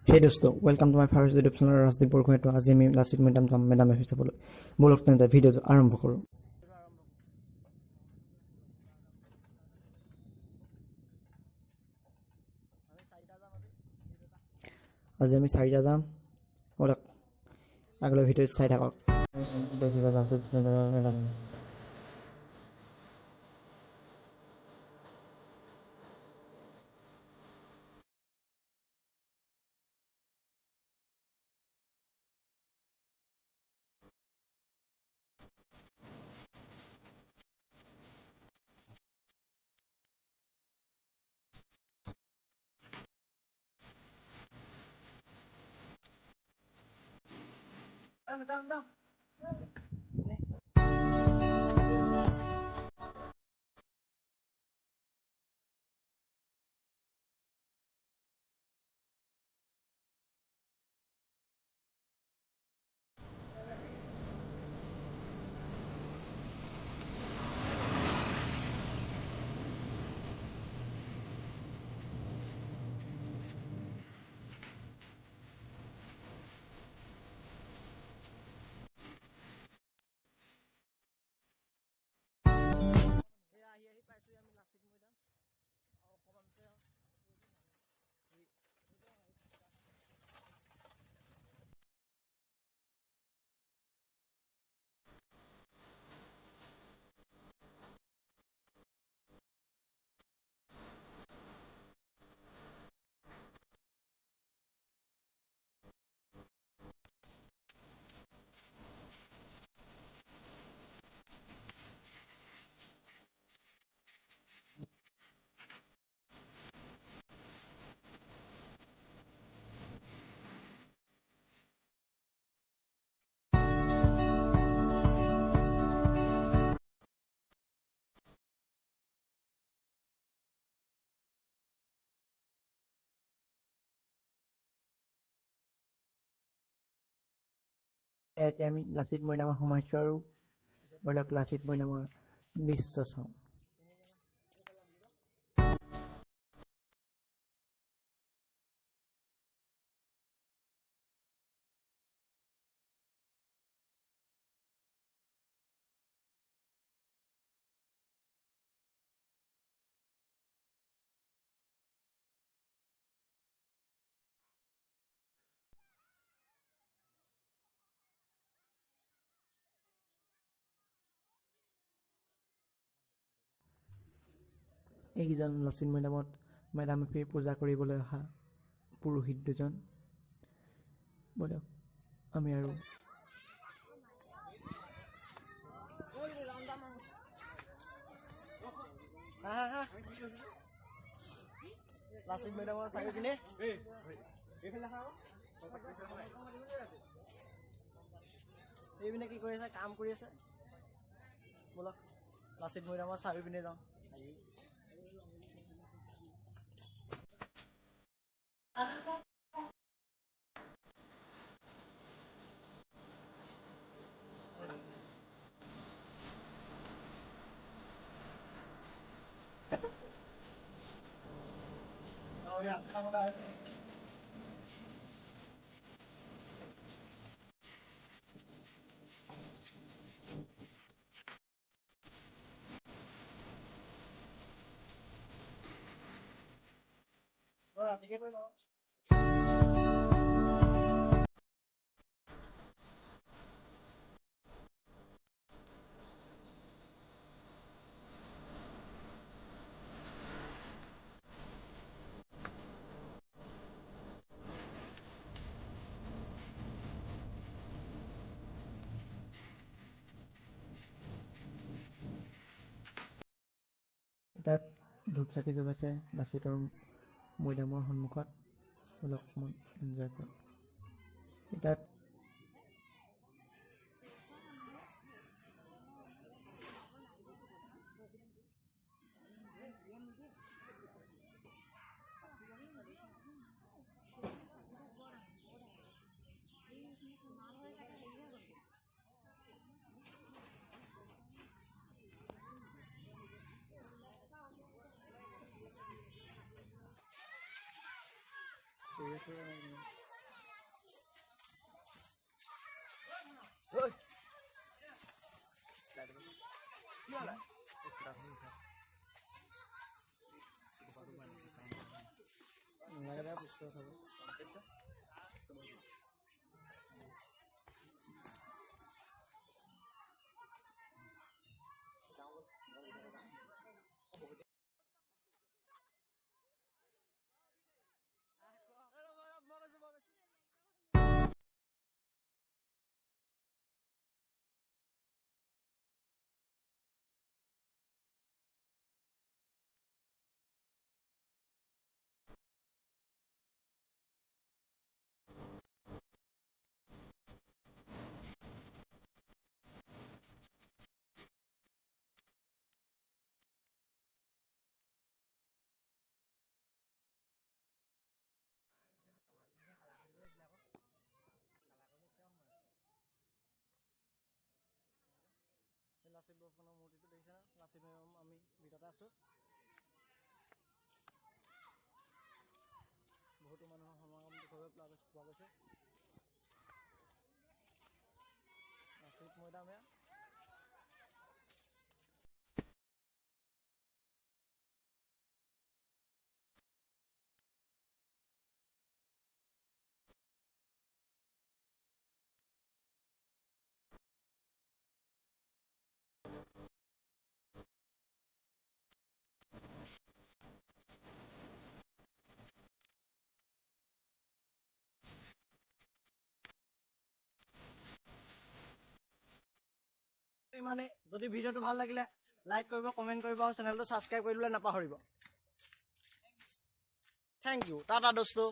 Hey dosto, welcome to my first YouTube channel Rasdeep Borgohain to আজি আমি লাচিত মৈদাম যাম madam এফি চাবলৈ বলক তেন্তে ভিডিঅ'টো আৰম্ভ কৰোঁ। আজি আমি 4টা যাম বলক আগলৈ ভিডিঅ'টো চাই থাকক। দেখিবা লাচিত মেডাম এতিয়া আমি লাচিত মৈদামত সোমাইছোঁ আৰু বলক লাচিত মৈদামৰ দৃশ্য চাওঁ। এইকেইজন লাচিত মৈদামত মেডাম এফিৰ পূজা কৰিবলৈ অহা পুৰোহিত দুজন। বলক আমি আৰু লাচিত মৈদামৰ চাৰিওপিনে এইপিনে কি কৰি আছে, কাম কৰি আছে। বলক লাচিত মৈদামৰ চাৰিওপিনে যাওঁ। তাত ধূপ চাকি জ্বলাইছে লাচিতৰ মৈদামৰ সন্মুখত। অলপ অকণমান এনজয় কৰক। তাত লাচিত বৰফুকনৰ মূৰ্তিটো দেখিছে না? লাচিত আমি ভিতৰতে আছোঁ। বহুতো মানুহৰ সমাগম দেখিবলৈ পোৱা গৈছে। লাচিত মৈদাম এয়া। মানে যদি ভিডিঅ'টো ভাল লাগিলে লাইক কৰিব, কমেণ্ট কৰিব আৰু চেনেলটো ছাবস্ক্ৰাইব কৰিবলৈ নাপাহৰিব। Thank you. টাটা দোস্তো।